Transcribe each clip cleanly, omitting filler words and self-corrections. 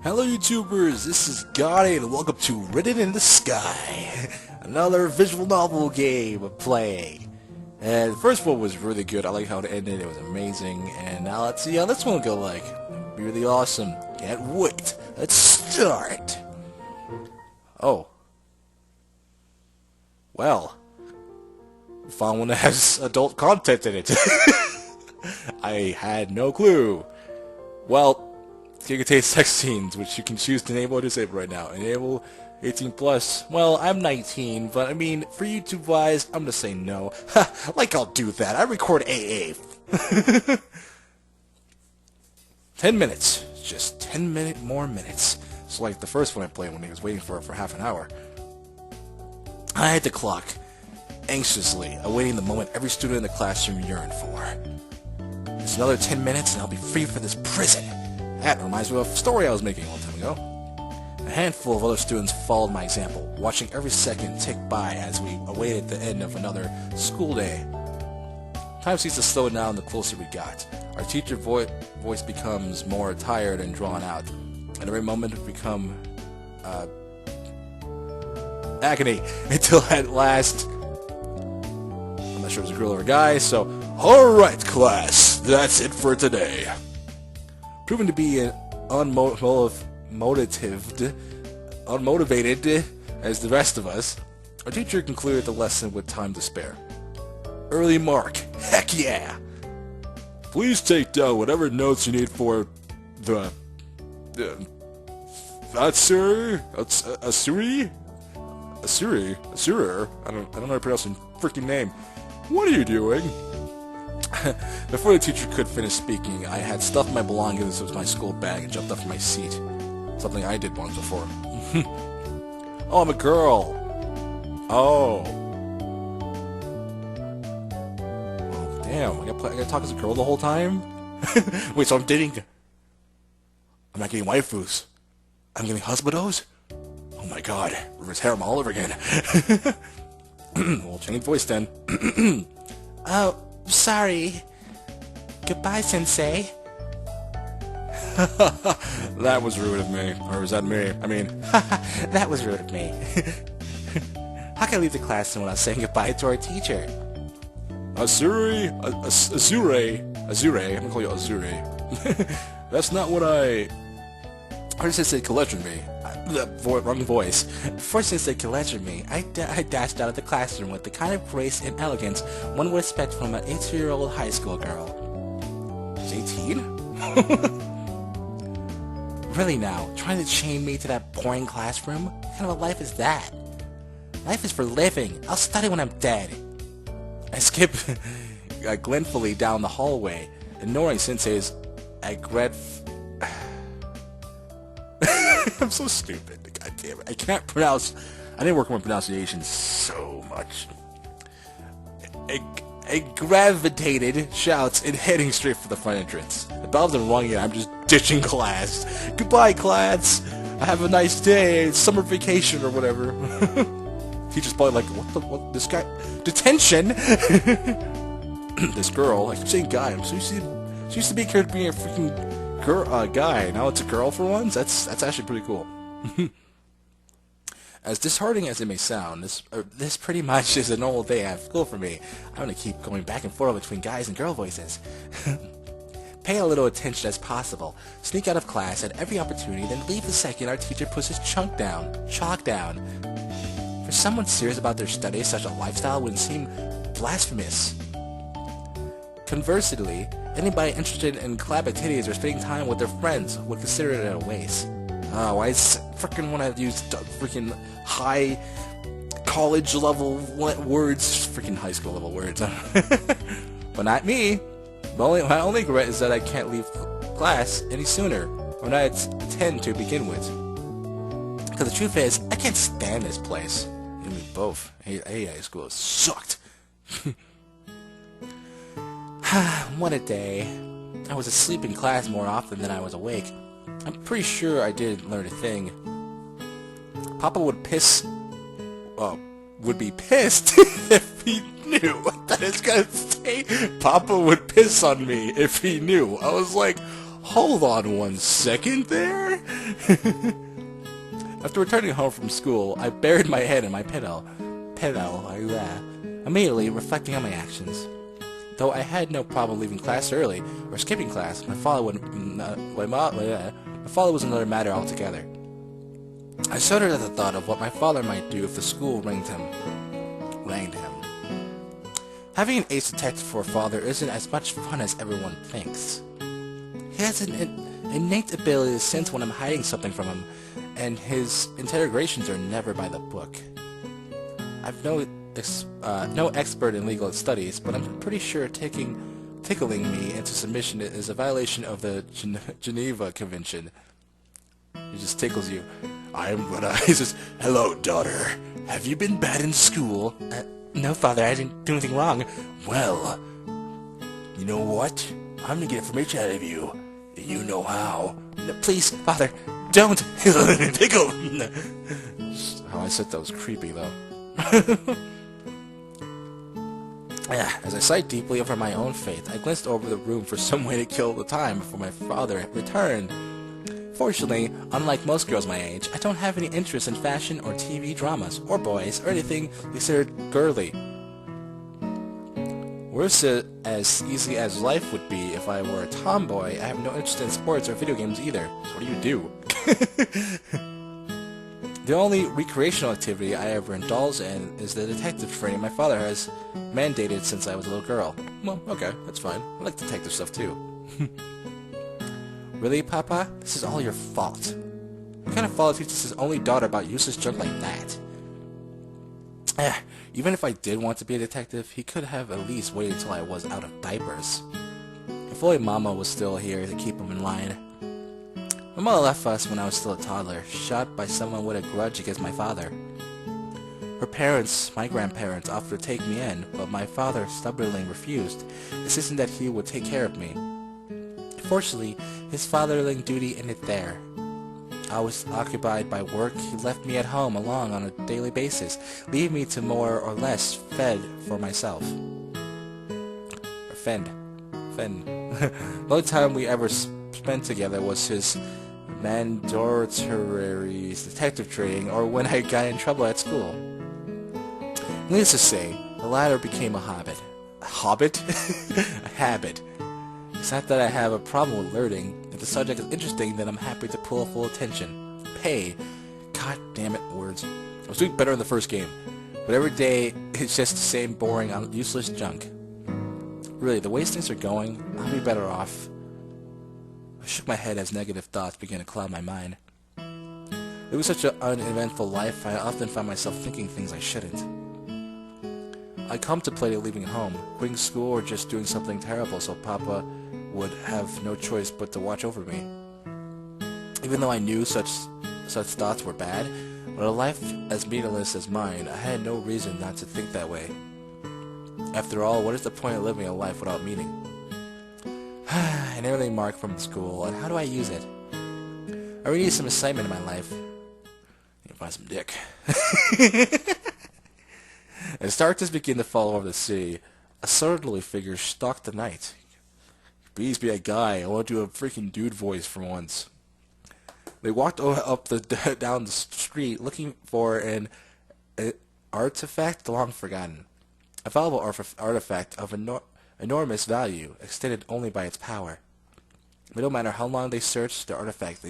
Hello YouTubers, this is Gotti and welcome to Written in the Sky, another visual novel game of playing. And the first one was really good, I like how it ended, it was amazing, and now let's see how this one will go like. It'll be really awesome, can't wait, let's start! Oh. Well. We found one that has adult content in it. I had no clue. Well, it contains sex scenes, which you can choose to enable or disable right now. Enable 18 plus. Well, I'm 19, but I mean, for YouTube-wise, I'm gonna say no. Like I'll do that. I record AA. 10 minutes. Just 10 more minutes. So like the first one I played when he was waiting for half an hour. I had the clock, anxiously awaiting the moment every student in the classroom yearned for. It's another 10 minutes and I'll be free from this prison. That reminds me of a story I was making a long time ago. A handful of other students followed my example, watching every second tick by as we awaited the end of another school day. Time seems to slow down the closer we got. Our teacher voice becomes more tired and drawn out, and every moment we become agony until at last, I'm not sure if it's a girl or a guy, so alright class, that's it for today. Proven to be an unmotivated as the rest of us, our teacher concluded the lesson with time to spare. Early mark, heck yeah! Please take down whatever notes you need for the Asuri? I don't know how to pronounce her freaking name. What are you doing? Before the teacher could finish speaking, I had stuffed my belongings into my school bag and jumped up from my seat. Something I did once before. Oh, I'm a girl! Oh. Oh, damn, I gotta talk as a girl the whole time? Wait, so I'm not getting waifus. I'm getting husbandos? Oh my god, reverse harem all over again. We'll change voice then. Oh. Sorry. Goodbye, Sensei. That was rude of me. Or was that me? I mean, that was rude of me. How can I leave the classroom without saying goodbye to our teacher? Azure, I'm gonna call you Azure. That's not what I just said could lecture me. Wrong voice. Before Sensei could lecture me, I dashed out of the classroom with the kind of grace and elegance one would expect from an 18-year-old high school girl. She's 18? Really now, trying to chain me to that boring classroom? What kind of a life is that? Life is for living. I'll study when I'm dead. I skip gleefully down the hallway, ignoring Sensei's I'm so stupid. God damn it. I can't pronounce. I didn't work on my pronunciation so much. I gravitated shouts and heading straight for the front entrance. The bell isn't rung yet. I'm just ditching class. Goodbye, class. Have a nice day. It's summer vacation or whatever. Teacher's probably like, what? This guy? Detention? This girl, like I'm saying guy. I'm so she used to be character being a freaking guy. Now it's a girl for once. That's actually pretty cool. As disheartening as it may sound, this pretty much is a normal day at school for me. I'm gonna keep going back and forth between guys and girl voices. Pay a little attention as possible. Sneak out of class at every opportunity, then leave the second our teacher puts his chalk down. For someone serious about their studies, such a lifestyle would seem blasphemous. Conversely, anybody interested in collab activities or spending time with their friends would consider it a waste. I freaking want to use freaking high college level words, freaking high school level words. But not me. My only regret is that I can't leave class any sooner when I attend to begin with. Because the truth is, I can't stand this place. And we both hate high school. It sucked. What a day. I was asleep in class more often than I was awake. I'm pretty sure I didn't learn a thing. Papa would be pissed if he knew that it's gonna say Papa would piss on me if he knew. I was like, Hold on 1 second there. After returning home from school, I buried my head in my pillow, immediately reflecting on my actions. Though I had no problem leaving class early or skipping class, my father was another matter altogether. I shuddered at the thought of what my father might do if the school ranged him. Having an ace detective for a father isn't as much fun as everyone thinks. He has an innate ability to sense when I'm hiding something from him, and his interrogations are never by the book. I'm no expert in legal studies, but I'm pretty sure tickling me into submission is a violation of the Geneva Convention. He just tickles you. He says, "Hello, daughter. Have you been bad in school?" No, father, I didn't do anything wrong. Well, you know what? I'm gonna get information out of you. You know how. No, please, father, don't. Tickle. How I said that was creepy, though. As I sighed deeply over my own fate, I glanced over the room for some way to kill the time before my father returned. Fortunately, unlike most girls my age, I don't have any interest in fashion or TV dramas, or boys, or anything considered girly. Worse as easy as life would be if I were a tomboy, I have no interest in sports or video games either. So what do you do? The only recreational activity I ever indulge in is the detective training my father has mandated since I was a little girl. Well, okay, that's fine. I like detective stuff too. Really, Papa? This is all your fault. What kind of father teaches his only daughter about useless junk like that? Even if I did want to be a detective, he could have at least waited until I was out of diapers. If only Mama was still here to keep him in line. My mother left us when I was still a toddler, shot by someone with a grudge against my father. Her parents, my grandparents, offered to take me in, but my father stubbornly refused, insisting that he would take care of me. Fortunately, his fatherly duty ended there. I was occupied by work. He left me at home alone on a daily basis, leaving me to more or less fend for myself. Or fend. The only time we ever spent together was his mandatory detective training or when I got in trouble at school. Needless to say, the latter became a habit. A hobbit? A habit. It's not that I have a problem with learning. If the subject is interesting, then I'm happy to pull full attention. Pay. God damn it, words. I was doing better in the first game, but every day it's just the same boring, useless junk. Really, the way things are going, I'll be better off. I shook my head as negative thoughts began to cloud my mind. It was such an uneventful life, I often found myself thinking things I shouldn't. I contemplated leaving home, quitting school, or just doing something terrible so Papa would have no choice but to watch over me. Even though I knew such thoughts were bad, with a life as meaningless as mine, I had no reason not to think that way. After all, what is the point of living a life without meaning? An early mark from school, and how do I use it? I really need some excitement in my life. I need to find some dick. As darkness began to fall over the city, a surly figure stalked the night. Please be a guy. I want to do a freaking dude voice for once. They walked down the street looking for an artifact long forgotten. A valuable artifact of enormous value, extended only by its power. But no matter how long they searched, the artifact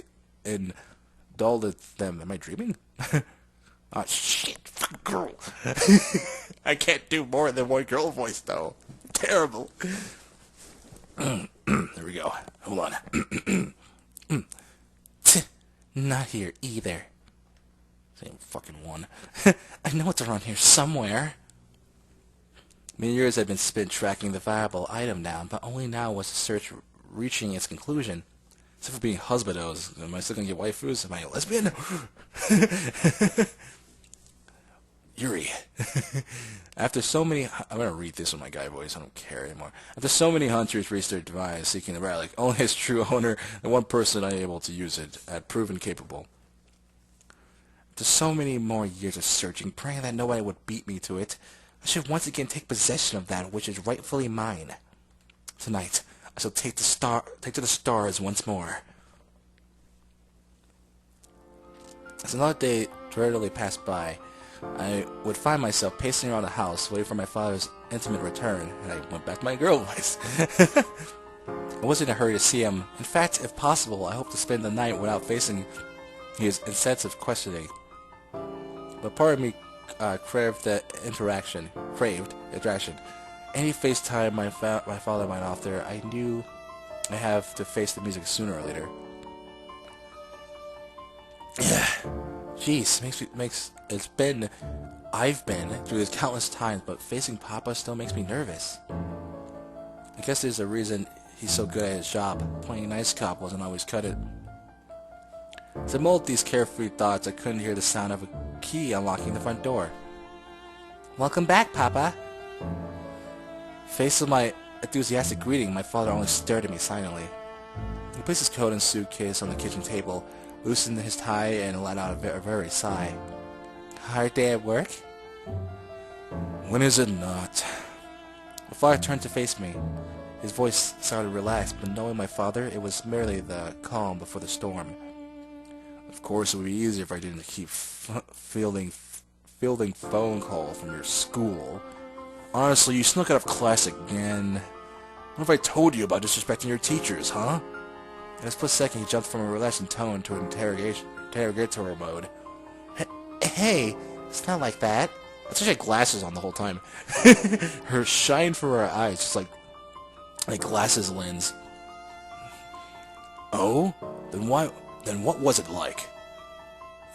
indulged them. Am I dreaming? Oh shit, fuck girl. I can't do more than one girl voice though. Terrible. There we go. Hold on. Not here either. Same fucking one. I know it's around here somewhere. Many years had been spent tracking the viable item down, but only now was the search reaching its conclusion. Except for being husbandos. Am I still gonna get waifus? Am I a lesbian? Yuri. After so many... I'm going to read this with my guy voice. I don't care anymore. After so many hunters reached their demise seeking the relic, only its true owner and one person unable to use it had proven capable. After so many more years of searching, praying that nobody would beat me to it, I should once again take possession of that which is rightfully mine. Tonight, I shall take to the stars once more. As another day drearily passed by, I would find myself pacing around the house, waiting for my father's intimate return, and I went back to my girl voice. I wasn't in a hurry to see him. In fact, if possible, I hoped to spend the night without facing his incessant questioning. But part of me craved interaction. Any FaceTime my father might offer, I knew I have to face the music sooner or later. Yeah, jeez, I've been through this countless times, but facing Papa still makes me nervous. I guess there's a reason he's so good at his job. Playing nice cop wasn't always cut it. As I mulled these carefree thoughts, I couldn't hear the sound of a key unlocking the front door. Welcome back, Papa. Faced with my enthusiastic greeting, my father only stared at me silently. He placed his coat and suitcase on the kitchen table, loosened his tie, and let out a very sigh. Hard day at work? When is it not? My father turned to face me. His voice sounded relaxed, but knowing my father, it was merely the calm before the storm. Of course, it would be easier if I didn't keep fielding phone calls from your school. Honestly, you snuck out of class again. What have I told you about disrespecting your teachers, huh? In a split second, he jumped from a relaxing tone to an interrogatory mode. Hey, it's not like that. I thought she had glasses on the whole time. Her shine from her eyes, just like glasses lens. Oh? Then what was it like?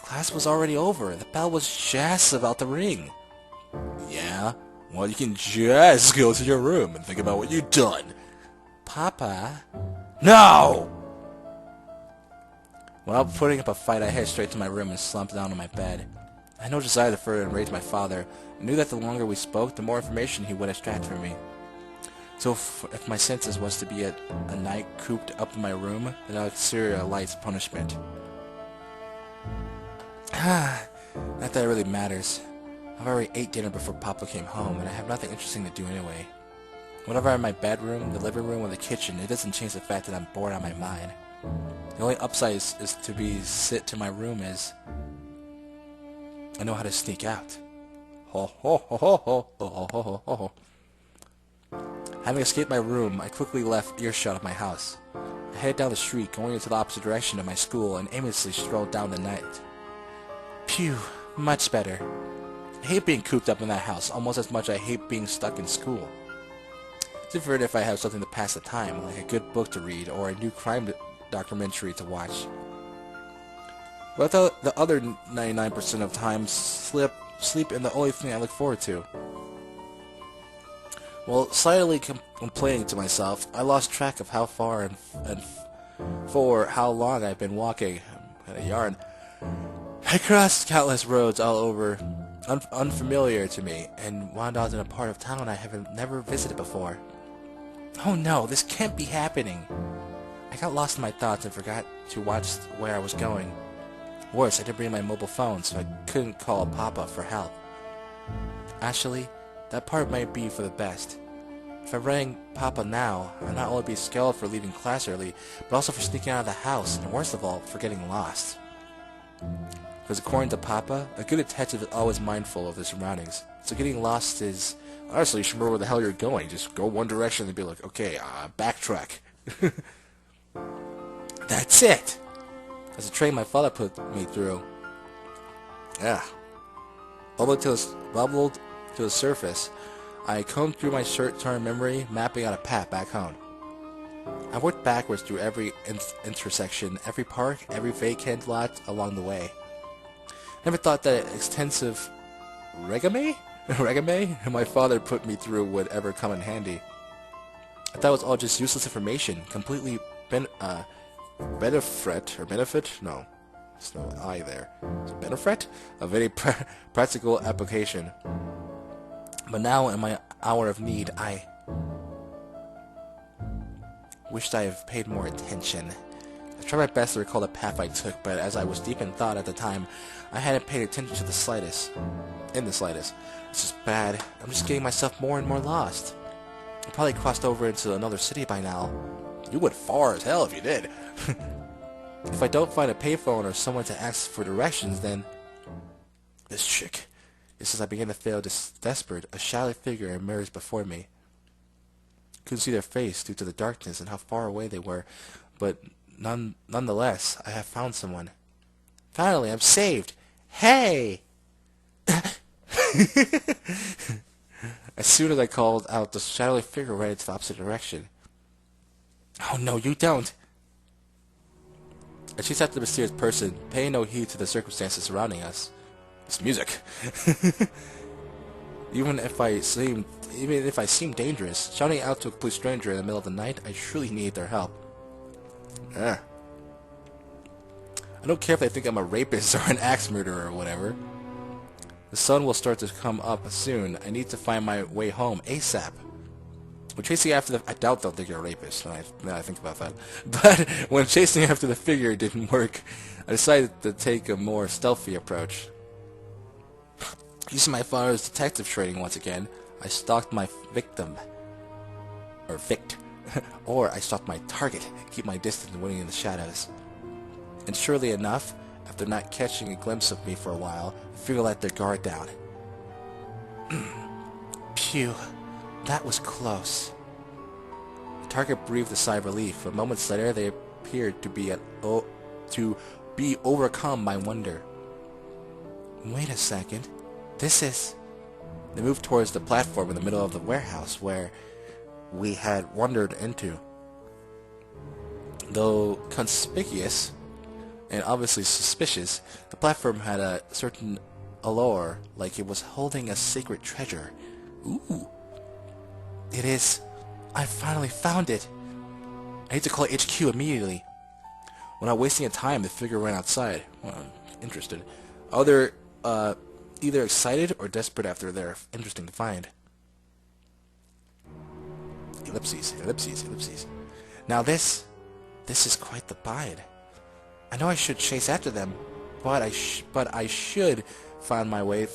Class was already over. The bell was just about to ring. Yeah? Well, you can just go to your room and think about what you've done. Papa? No! Without putting up a fight, I headed straight to my room and slumped down on my bed. I had no desire to further enrage my father. I knew that the longer we spoke, the more information he would extract from me. So if my sentence was to be a night cooped up in my room, then I would consider it a light punishment. Not that it really matters. I've already ate dinner before Papa came home, and I have nothing interesting to do anyway. Whenever I'm in my bedroom, the living room, or the kitchen, it doesn't change the fact that I'm bored out of my mind. The only upside is to be sit to my room is I know how to sneak out. Ho ho ho ho ho ho ho ho ho. Having escaped my room, I quickly left earshot of my house. I headed down the street, going into the opposite direction of my school, and aimlessly strolled down the night. Phew, much better. I hate being cooped up in that house almost as much as I hate being stuck in school. It's different if I have something to pass the time, like a good book to read or a new crime documentary to watch. But the other 99% of times, sleep is the only thing I look forward to. While silently complaining to myself, I lost track of how far and for how long I've been walking. I'm kind of yarn. I crossed countless roads all over, unfamiliar to me, and wound out in a part of town I have never visited before. Oh no, this can't be happening. I got lost in my thoughts and forgot to watch where I was going. Worse, I didn't bring my mobile phone, so I couldn't call Papa for help. Actually, that part might be for the best. If I rang Papa now, I'd not only be scared for leaving class early, but also for sneaking out of the house, and worst of all, for getting lost. Because according to Papa, a good detective is always mindful of their surroundings. So getting lost is... Honestly, you should remember where the hell you're going. Just go one direction and be like, okay, backtrack. That's it! That's the train my father put me through. Yeah. Bubbled to the surface, I combed through my short-term memory, mapping out a path back home. I worked backwards through every intersection, every park, every vacant lot along the way. Never thought that extensive resume my father put me through would ever come in handy. I thought it was all just useless information, completely benefit? No, there's no I there. Is it benefit? Of any practical application. But now, in my hour of need, I wished I had paid more attention. I tried my best to recall the path I took, but as I was deep in thought at the time, I hadn't paid attention to the slightest. This is bad. I'm just getting myself more and more lost. I probably crossed over into another city by now. You went far as hell if you did. If I don't find a payphone or someone to ask for directions, then... This chick. Just as I began to feel desperate, a shadowy figure emerged before me. Couldn't see their face due to the darkness and how far away they were, but nonetheless, I have found someone. Finally, I'm saved! Hey! As soon as I called out, the shadowy figure ran into the opposite direction. Oh no, you don't! I chased after the mysterious person, paying no heed to the circumstances surrounding us. It's music. Even if I seem dangerous, shouting out to a complete stranger in the middle of the night, I truly need their help. I don't care if they think I'm a rapist or an axe murderer or whatever. The sun will start to come up soon. I need to find my way home ASAP. When chasing after I doubt they'll think you're a rapist, now I think about that. But when chasing after the figure didn't work, I decided to take a more stealthy approach. Using my father's detective training once again, I stalked my victim. Or vict. Or I stalked my target, keep my distance and waiting in the shadows. And surely enough, after not catching a glimpse of me for a while, the figure let their guard down. Phew, that was close. The target breathed a sigh of relief, but moments later they appeared to be overcome by wonder. Wait a second. This is... They moved towards the platform in the middle of the warehouse where we had wandered into. Though conspicuous and obviously suspicious, the platform had a certain allure, like it was holding a sacred treasure. Ooh. It is... I finally found it. I need to call HQ immediately. Without wasting time, the figure ran outside. Well, I'm interested. Other, either excited or desperate after their interesting to find. Ellipses, ellipses, ellipses. Now this is quite the bide. I know I should chase after them, but I should find my way,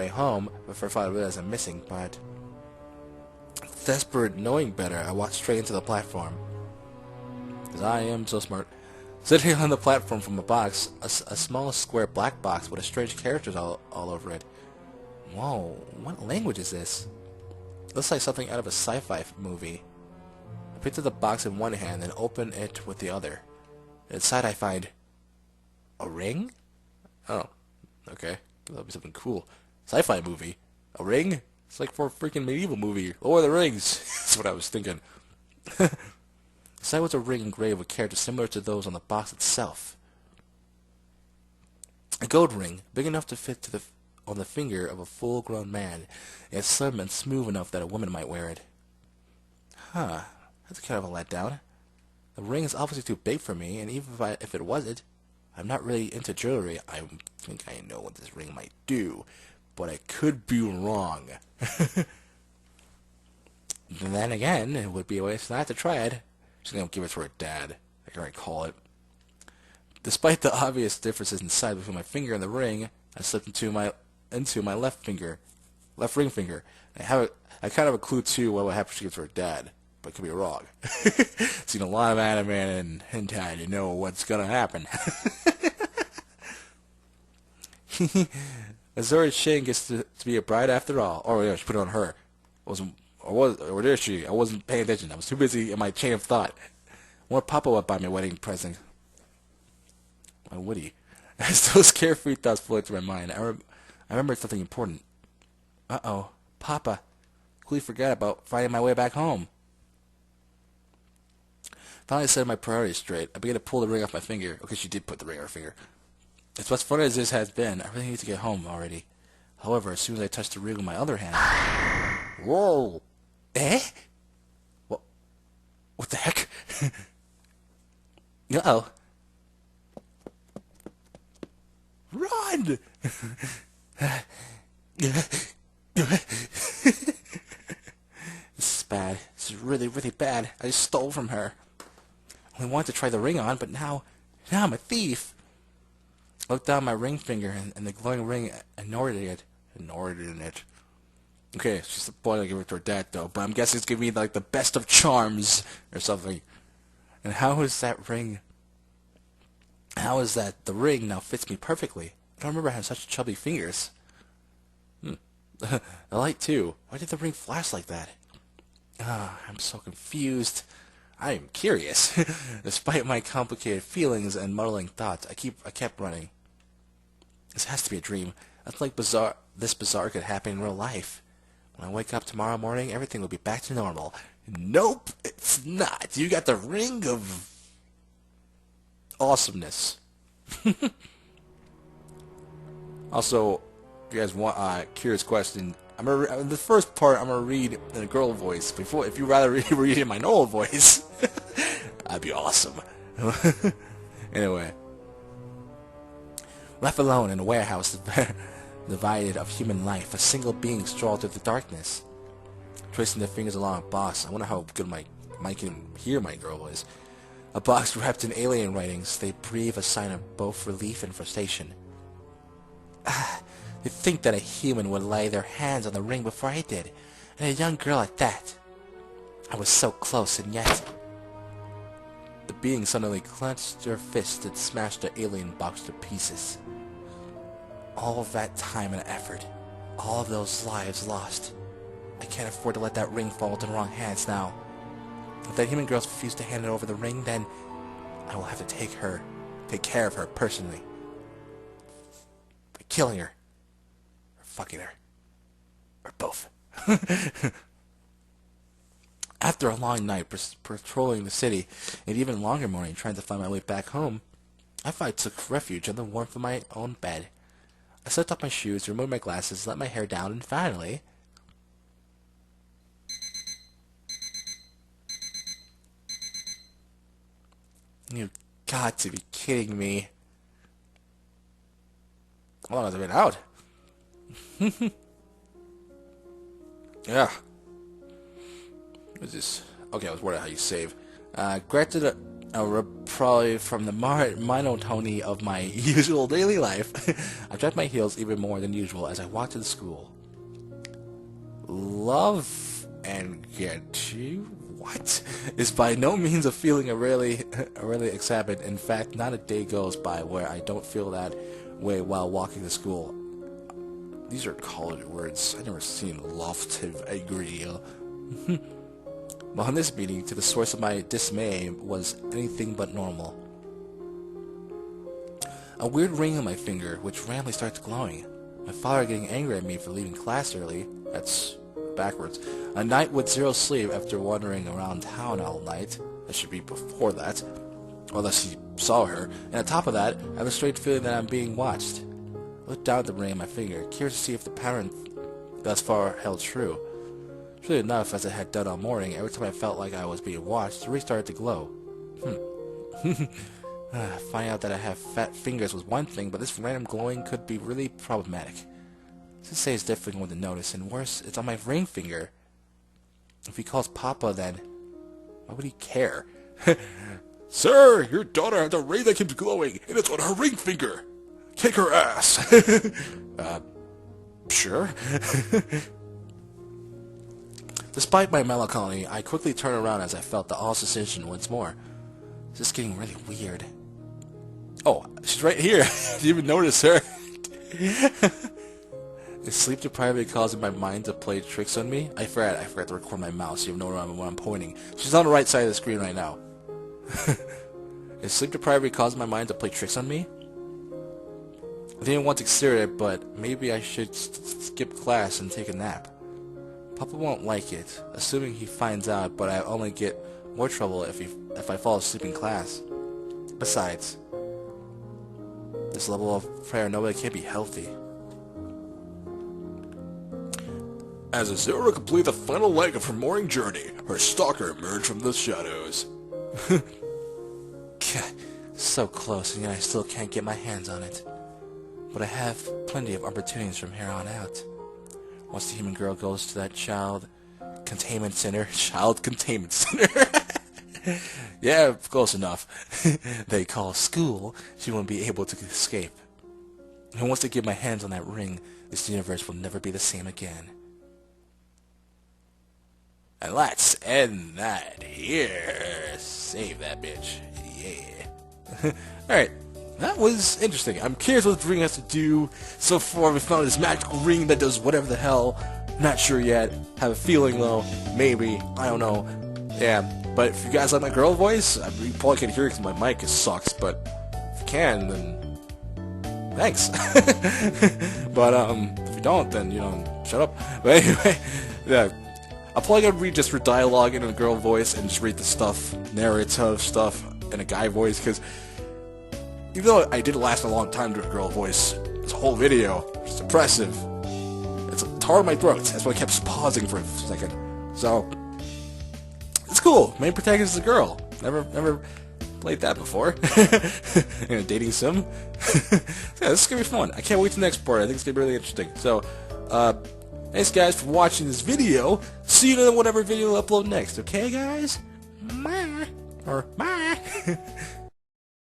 home before Father realizes I'm missing. But desperate, knowing better, I walked straight into the platform. Because I am so smart. Sitting on the platform from a box, a small square black box with a strange characters all over it. Whoa, what language is this? Looks like something out of a sci-fi movie. I picked up the box in one hand and opened it with the other. Inside I find... a ring? Oh, okay. That'll be something cool. Sci-fi movie? A ring? It's like for a freaking medieval movie. Lord of the Rings. That's what I was thinking. Inside was a ring engraved with characters similar to those on the box itself. A gold ring, big enough to fit on the finger of a full-grown man, and slim and smooth enough that a woman might wear it. Huh, that's kind of a letdown. The ring is obviously too big for me, and even if it wasn't, I'm not really into jewelry. I think I know what this ring might do, but I could be wrong. Then again, it would be a waste not to try it. She's gonna give it to her dad. I can already call it. Despite the obvious differences in size between my finger and the ring, I slipped into my left ring finger. I kind of have a clue too what would happen if she gives it to her dad, but it could be wrong. Seen a lot of anime and hentai to know what's gonna happen. Azori's Shin gets to be a bride after all. Oh yeah, she put it on her. Or did she? I wasn't paying attention. I was too busy in my chain of thought. More Papa would buy me a wedding present. Why would he? As those carefree thoughts floated through my mind, I remembered something important. Uh-oh. Papa. Completely forgot about finding my way back home. Finally set my priorities straight. I began to pull the ring off my finger. Okay, she did put the ring on her finger. As much fun as this has been, I really need to get home already. However, as soon as I touched the ring with my other hand... Whoa! Eh? What the heck? Uh-oh. Run! This is bad. This is really, really bad. I just stole from her. I wanted to try the ring on, but now I'm a thief. I looked down my ring finger, and the glowing ring ignored it. Okay, she's probably gonna give it to her dad though, but I'm guessing it's gonna be like the best of charms or something. And how is that ring? How is that the ring now fits me perfectly? I don't remember having such chubby fingers. The light too. Why did the ring flash like that? I'm so confused. I am curious. Despite my complicated feelings and muddling thoughts, I kept running. This has to be a dream. That's like bizarre. This bizarre could happen in real life. When I wake up tomorrow morning, everything will be back to normal. Nope, it's not. You got the ring of awesomeness. Also, if you guys want curious question, the first part I'm gonna read in a girl voice. Before, if you rather read in my normal voice, that'd be awesome. Anyway, left alone in a warehouse divided of human life, a single being strolled through the darkness, tracing their fingers along a box. I wonder how good my can hear my girl voice. A box wrapped in alien writings. They breathe a sign of both relief and frustration. You'd think that a human would lay their hands on the ring before I did, and a young girl at that. I was so close, and yet... The being suddenly clenched her fist and smashed the alien box to pieces. All of that time and effort, all of those lives lost. I can't afford to let that ring fall into the wrong hands now. If that human girl's refused to hand it over the ring, then I will have to take care of her personally. By killing her. Or fucking her. Or both. After a long night patrolling the city, and even longer morning trying to find my way back home, I finally took refuge in the warmth of my own bed. I slipped off my shoes, removed my glasses, let my hair down, and finally... You've got to be kidding me. How long has it been out? Yeah. What is this? Okay, I was worried how you save. Granted probably from the monotony of my usual daily life, I dragged my heels even more than usual as I walked to the school. Love and get you? What? Is by no means a feeling I rarely exhibit. In fact, not a day goes by where I don't feel that way while walking to school. These are college words. I've never seen loftive agree. But on this meeting, to the source of my dismay was anything but normal. A weird ring on my finger, which randomly starts glowing. My father getting angry at me for leaving class early. That's backwards. A night with zero sleep after wandering around town all night. That should be before that. Unless he saw her. And on top of that, I have a strange feeling that I'm being watched. I looked down at the ring on my finger, curious to see if the pattern thus far held true. Truly enough, as I had done all morning, every time I felt like I was being watched, the ring started to glow. Finding out that I have fat fingers was one thing, but this random glowing could be really problematic. To say it's difficult to notice, and worse, it's on my ring finger. If he calls Papa, then why would he care? Sir, your daughter has a ring that keeps glowing, and it's on her ring finger. Kick her ass. Sure. Despite my melancholy, I quickly turned around as I felt the all sensation once more. This is getting really weird. Oh, she's right here. Did you even notice her? Is sleep deprived causing my mind to play tricks on me? I forgot to record my mouse so you know where I'm pointing. She's on the right side of the screen right now. Is sleep deprived causing my mind to play tricks on me? I didn't want to exert it, but maybe I should skip class and take a nap. Papa won't like it, assuming he finds out, but I only get more trouble if I fall asleep in class. Besides, this level of paranoia can't be healthy. As Azura completed the final leg of her morning journey, her stalker emerged from the shadows. So close, and yet I still can't get my hands on it. But I have plenty of opportunities from here on out. Once the human girl goes to that child containment center, yeah, close enough, they call school, she won't be able to escape. And once I get my hands on that ring, this universe will never be the same again. And let's end that here. Save that bitch. Yeah. Alright. That was interesting. I'm curious what the ring has to do. So far, we found this magical ring that does whatever the hell. Not sure yet. Have a feeling, though. Maybe. I don't know. Yeah. But if you guys like my girl voice, you probably can't hear it because my mic sucks, but if you can, then thanks. But, if you don't, then, shut up. But anyway, yeah. I'm probably gonna read just for dialogue in a girl voice and just read the stuff, narrative stuff in a guy voice, because even though I did last a long time to a girl voice, this whole video is oppressive. It's hard on my throat. That's why I kept pausing for a second. So, it's cool. Main protagonist is a girl. Never played that before. In a dating sim. Yeah, this is gonna be fun. I can't wait to the next part. I think it's gonna be really interesting. So, thanks guys for watching this video. See you in whatever video I'll upload next. Okay, guys? Bye. Or bye.